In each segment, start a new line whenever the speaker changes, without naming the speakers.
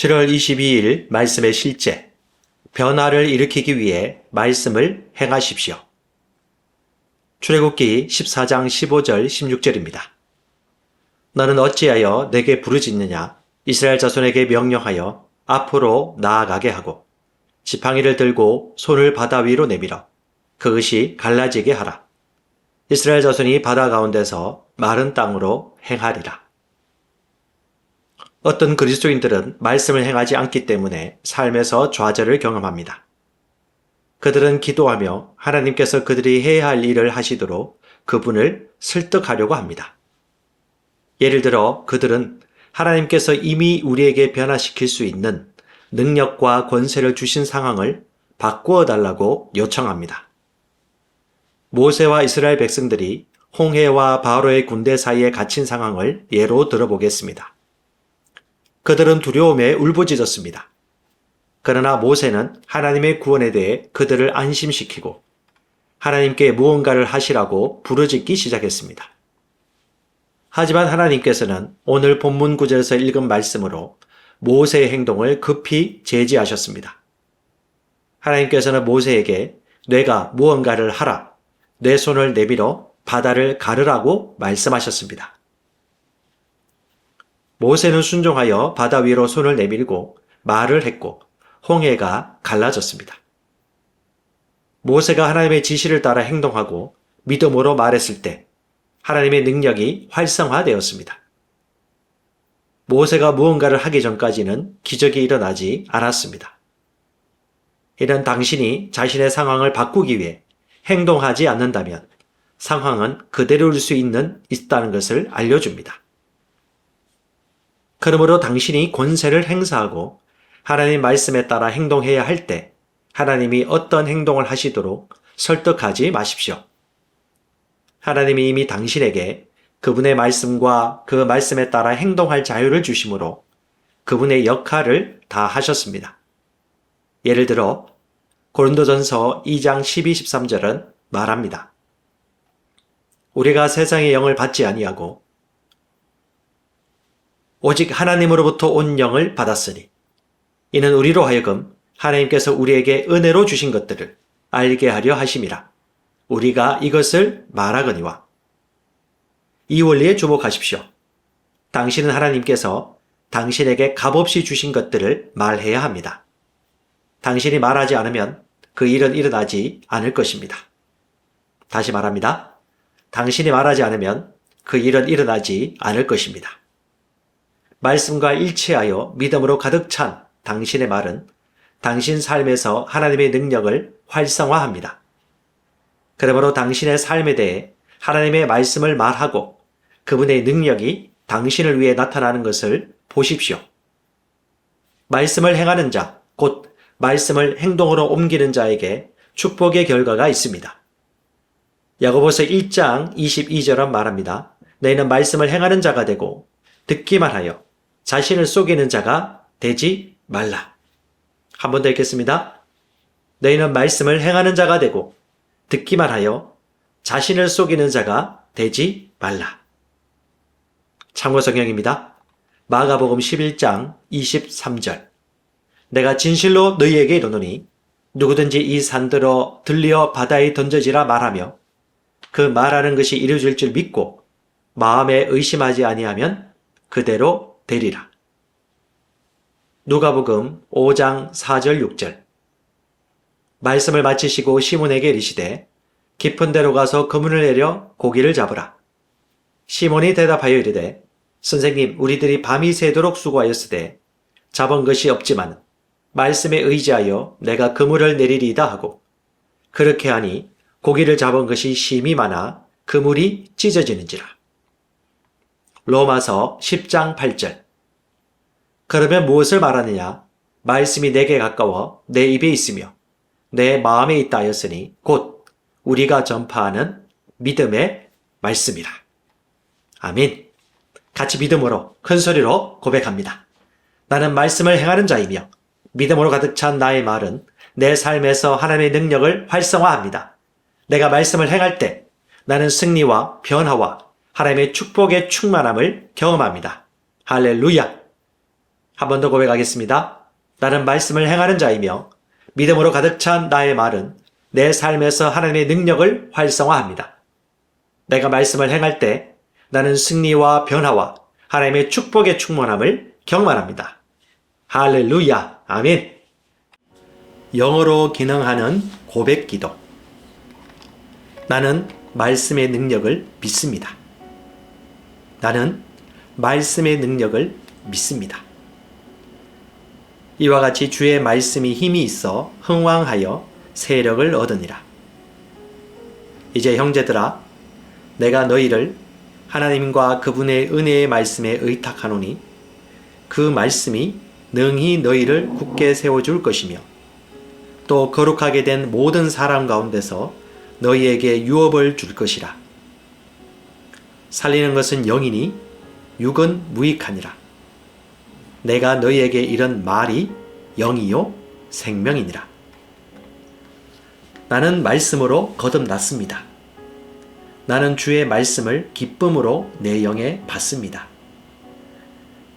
7월 22일 말씀의 실제, 변화를 일으키기 위해 말씀을 행하십시오. 출애굽기 14장 15절 16절입니다. 너는 어찌하여 내게 부르짖느냐? 이스라엘 자손에게 명령하여 앞으로 나아가게 하고 지팡이를 들고 손을 바다 위로 내밀어 그것이 갈라지게 하라. 이스라엘 자손이 바다 가운데서 마른 땅으로 행하리라. 어떤 그리스도인들은 말씀을 행하지 않기 때문에 삶에서 좌절을 경험합니다. 그들은 기도하며 하나님께서 그들이 해야 할 일을 하시도록 그분을 설득하려고 합니다. 예를 들어 그들은 하나님께서 이미 우리에게 변화시킬 수 있는 능력과 권세를 주신 상황을 바꾸어 달라고 요청합니다. 모세와 이스라엘 백성들이 홍해와 바로의 군대 사이에 갇힌 상황을 예로 들어보겠습니다. 그들은 두려움에 울부짖었습니다. 그러나 모세는 하나님의 구원에 대해 그들을 안심시키고 하나님께 무언가를 하시라고 부르짖기 시작했습니다. 하지만 하나님께서는 오늘 본문 구절에서 읽은 말씀으로 모세의 행동을 급히 제지하셨습니다. 하나님께서는 모세에게 내가 무언가를 하라, 내 손을 내밀어 바다를 가르라고 말씀하셨습니다. 모세는 순종하여 바다 위로 손을 내밀고 말을 했고 홍해가 갈라졌습니다. 모세가 하나님의 지시를 따라 행동하고 믿음으로 말했을 때 하나님의 능력이 활성화되었습니다. 모세가 무언가를 하기 전까지는 기적이 일어나지 않았습니다. 이런 당신이 자신의 상황을 바꾸기 위해 행동하지 않는다면 상황은 그대로일 수 있다는 것을 알려줍니다. 그러므로 당신이 권세를 행사하고 하나님 말씀에 따라 행동해야 할 때 하나님이 어떤 행동을 하시도록 설득하지 마십시오. 하나님이 이미 당신에게 그분의 말씀과 그 말씀에 따라 행동할 자유를 주심으로 그분의 역할을 다 하셨습니다. 예를 들어 고린도전서 2장 12, 13절은 말합니다. 우리가 세상의 영을 받지 아니하고 오직 하나님으로부터 온 영을 받았으니 이는 우리로 하여금 하나님께서 우리에게 은혜로 주신 것들을 알게 하려 하심이라. 우리가 이것을 말하거니와. 이 원리에 주목하십시오. 당신은 하나님께서 당신에게 값없이 주신 것들을 말해야 합니다. 당신이 말하지 않으면 그 일은 일어나지 않을 것입니다. 다시 말합니다. 당신이 말하지 않으면 그 일은 일어나지 않을 것입니다. 말씀과 일치하여 믿음으로 가득 찬 당신의 말은 당신 삶에서 하나님의 능력을 활성화합니다. 그러므로 당신의 삶에 대해 하나님의 말씀을 말하고 그분의 능력이 당신을 위해 나타나는 것을 보십시오. 말씀을 행하는 자, 곧 말씀을 행동으로 옮기는 자에게 축복의 결과가 있습니다. 야고보서 1장 22절은 말합니다. 너희는 말씀을 행하는 자가 되고 듣기만 하여 자신을 속이는 자가 되지 말라. 한 번 더 읽겠습니다. 너희는 말씀을 행하는 자가 되고 듣기만 하여 자신을 속이는 자가 되지 말라. 참고 성경입니다. 마가복음 11장 23절. 내가 진실로 너희에게 이르노니 누구든지 이 산들어 들리어 바다에 던져지라 말하며 그 말하는 것이 이루어질 줄 믿고 마음에 의심하지 아니하면 그대로 되리라. 누가복음 5장 4절 6절. 말씀을 마치시고 시몬에게 이르시되 깊은 데로 가서 그물을 내려 고기를 잡으라. 시몬이 대답하여 이르되 선생님 우리들이 밤이 새도록 수고하였으되 잡은 것이 없지만 말씀에 의지하여 내가 그물을 내리리이다 하고 그렇게 하니 고기를 잡은 것이 심히 많아 그물이 찢어지는지라. 로마서 10장 8절. 그러면 무엇을 말하느냐? 말씀이 내게 가까워 내 입에 있으며 내 마음에 있다 하였으니 곧 우리가 전파하는 믿음의 말씀이라. 아멘. 같이 믿음으로 큰 소리로 고백합니다. 나는 말씀을 행하는 자이며 믿음으로 가득 찬 나의 말은 내 삶에서 하나님의 능력을 활성화합니다. 내가 말씀을 행할 때 나는 승리와 변화와 하나님의 축복의 충만함을 경험합니다. 할렐루야! 한 번 더 고백하겠습니다. 나는 말씀을 행하는 자이며 믿음으로 가득 찬 나의 말은 내 삶에서 하나님의 능력을 활성화합니다. 내가 말씀을 행할 때 나는 승리와 변화와 하나님의 축복의 충만함을 경험합니다. 할렐루야, 아멘. 영어로 기능하는 고백 기도. 나는 말씀의 능력을 믿습니다. 나는 말씀의 능력을 믿습니다. 이와 같이 주의 말씀이 힘이 있어 흥왕하여 세력을 얻으니라. 이제 형제들아, 내가 너희를 하나님과 그분의 은혜의 말씀에 의탁하노니 그 말씀이 능히 너희를 굳게 세워줄 것이며 또 거룩하게 된 모든 사람 가운데서 너희에게 유업을 줄 것이라. 살리는 것은 영이니 육은 무익하니라. 내가 너희에게 이런 말이 영이요 생명이니라. 나는 말씀으로 거듭났습니다. 나는 주의 말씀을 기쁨으로 내 영에 받습니다.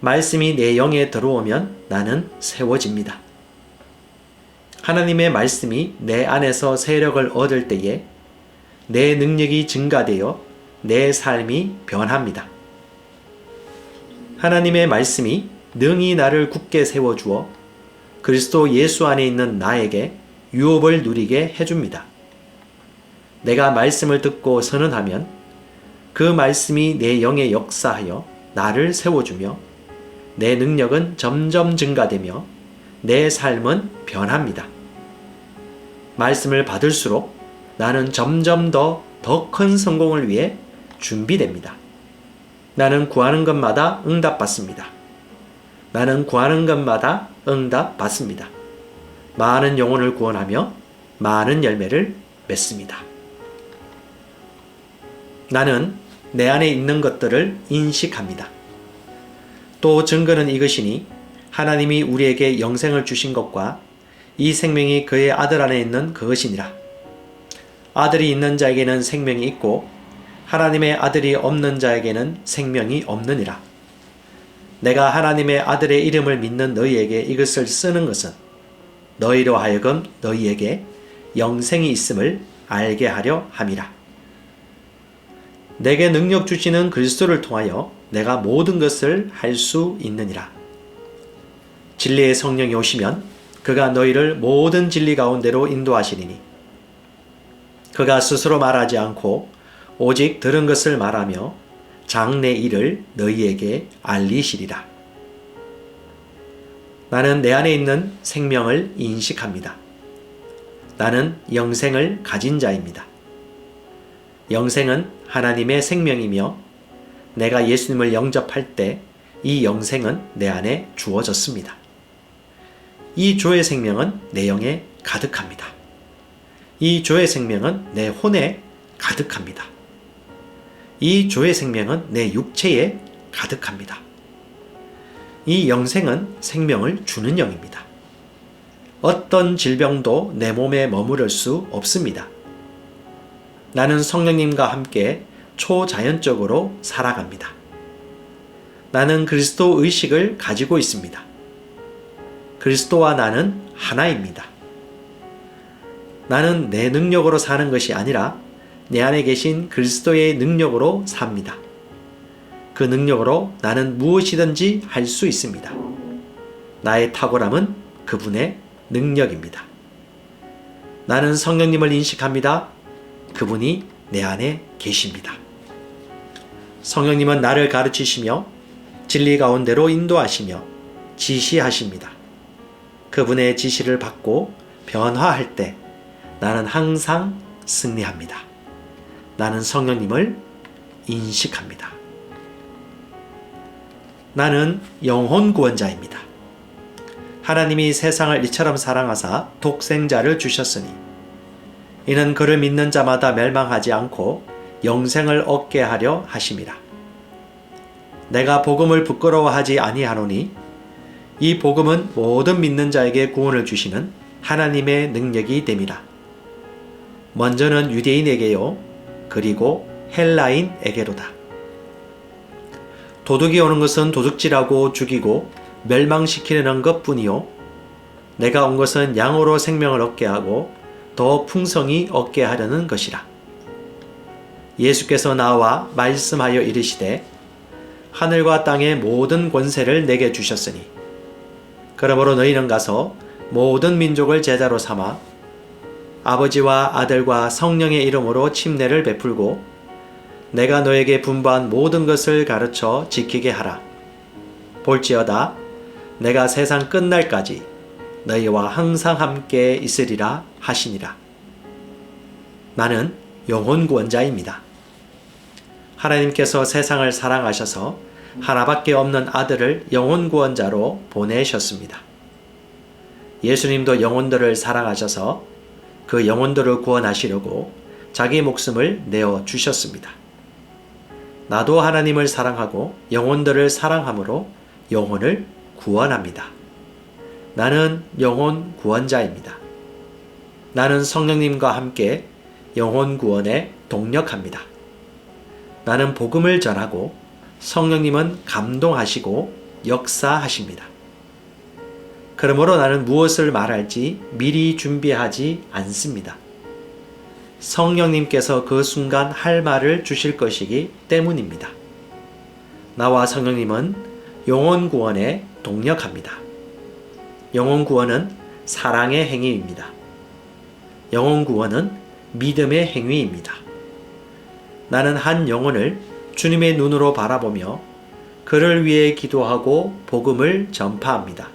말씀이 내 영에 들어오면 나는 세워집니다. 하나님의 말씀이 내 안에서 세력을 얻을 때에 내 능력이 증가되어 내 삶이 변합니다. 하나님의 말씀이 능히 나를 굳게 세워주어 그리스도 예수 안에 있는 나에게 유업을 누리게 해줍니다. 내가 말씀을 듣고 선언하면 그 말씀이 내 영에 역사하여 나를 세워주며 내 능력은 점점 증가되며 내 삶은 변합니다. 말씀을 받을수록 나는 점점 더 큰 성공을 위해 준비됩니다. 나는 구하는 것마다 응답받습니다. 나는 구하는 것마다 응답받습니다. 많은 영혼을 구원하며 많은 열매를 맺습니다. 나는 내 안에 있는 것들을 인식합니다. 또 증거는 이것이니 하나님이 우리에게 영생을 주신 것과 이 생명이 그의 아들 안에 있는 그것이니라. 아들이 있는 자에게는 생명이 있고 하나님의 아들이 없는 자에게는 생명이 없느니라. 내가 하나님의 아들의 이름을 믿는 너희에게 이것을 쓰는 것은 너희로 하여금 너희에게 영생이 있음을 알게 하려 함이라. 내게 능력 주시는 그리스도를 통하여 내가 모든 것을 할 수 있느니라. 진리의 성령이 오시면 그가 너희를 모든 진리 가운데로 인도하시리니 그가 스스로 말하지 않고 오직 들은 것을 말하며 장래 일을 너희에게 알리시리라. 나는 내 안에 있는 생명을 인식합니다. 나는 영생을 가진 자입니다. 영생은 하나님의 생명이며 내가 예수님을 영접할 때 이 영생은 내 안에 주어졌습니다. 이 주의 생명은 내 영에 가득합니다. 이 주의 생명은 내 혼에 가득합니다. 이 주의 생명은 내 육체에 가득합니다. 이 영생은 생명을 주는 영입니다. 어떤 질병도 내 몸에 머무를 수 없습니다. 나는 성령님과 함께 초자연적으로 살아갑니다. 나는 그리스도 의식을 가지고 있습니다. 그리스도와 나는 하나입니다. 나는 내 능력으로 사는 것이 아니라 내 안에 계신 그리스도의 능력으로 삽니다. 그 능력으로 나는 무엇이든지 할 수 있습니다. 나의 탁월함은 그분의 능력입니다. 나는 성령님을 인식합니다. 그분이 내 안에 계십니다. 성령님은 나를 가르치시며 진리 가운데로 인도하시며 지시하십니다. 그분의 지시를 받고 변화할 때 나는 항상 승리합니다. 나는 성령님을 인식합니다. 나는 영혼 구원자입니다. 하나님이 세상을 이처럼 사랑하사 독생자를 주셨으니 이는 그를 믿는 자마다 멸망하지 않고 영생을 얻게 하려 하심이라. 내가 복음을 부끄러워하지 아니하노니 이 복음은 모든 믿는 자에게 구원을 주시는 하나님의 능력이 됨이라. 먼저는 유대인에게요 그리고 헬라인에게로다. 도둑이 오는 것은 도둑질하고 죽이고 멸망시키려는 것뿐이요 내가 온 것은 양으로 생명을 얻게 하고 더 풍성히 얻게 하려는 것이라. 예수께서 나와 말씀하여 이르시되 하늘과 땅의 모든 권세를 내게 주셨으니 그러므로 너희는 가서 모든 민족을 제자로 삼아 아버지와 아들과 성령의 이름으로 침례를 베풀고 내가 너에게 분부한 모든 것을 가르쳐 지키게 하라. 볼지어다 내가 세상 끝날까지 너희와 항상 함께 있으리라 하시니라. 나는 영혼구원자입니다. 하나님께서 세상을 사랑하셔서 하나밖에 없는 아들을 영혼구원자로 보내셨습니다. 예수님도 영혼들을 사랑하셔서 그 영혼들을 구원하시려고 자기 목숨을 내어 주셨습니다. 나도 하나님을 사랑하고 영혼들을 사랑함으로 영혼을 구원합니다. 나는 영혼 구원자입니다. 나는 성령님과 함께 영혼 구원에 동력합니다. 나는 복음을 전하고 성령님은 감동하시고 역사하십니다. 그러므로 나는 무엇을 말할지 미리 준비하지 않습니다. 성령님께서 그 순간 할 말을 주실 것이기 때문입니다. 나와 성령님은 영혼 구원에 동력합니다. 영혼 구원은 사랑의 행위입니다. 영혼 구원은 믿음의 행위입니다. 나는 한 영혼을 주님의 눈으로 바라보며 그를 위해 기도하고 복음을 전파합니다.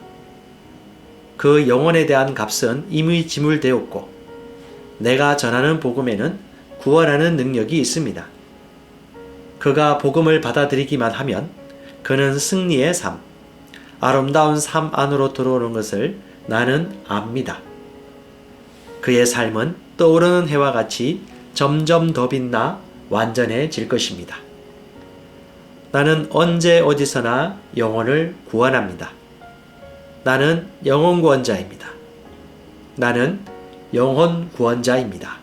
그 영혼에 대한 값은 이미 지불되었고 내가 전하는 복음에는 구원하는 능력이 있습니다. 그가 복음을 받아들이기만 하면 그는 승리의 삶, 아름다운 삶 안으로 들어오는 것을 나는 압니다. 그의 삶은 떠오르는 해와 같이 점점 더 빛나 완전해질 것입니다. 나는 언제 어디서나 영혼을 구원합니다. 나는 영혼 구원자입니다. 나는 영혼 구원자입니다.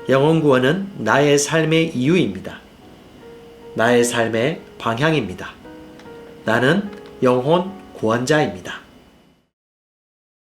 영혼 구원은 나의 삶의 이유입니다. 나의 삶의 방향입니다. 나는 영혼 구원자입니다.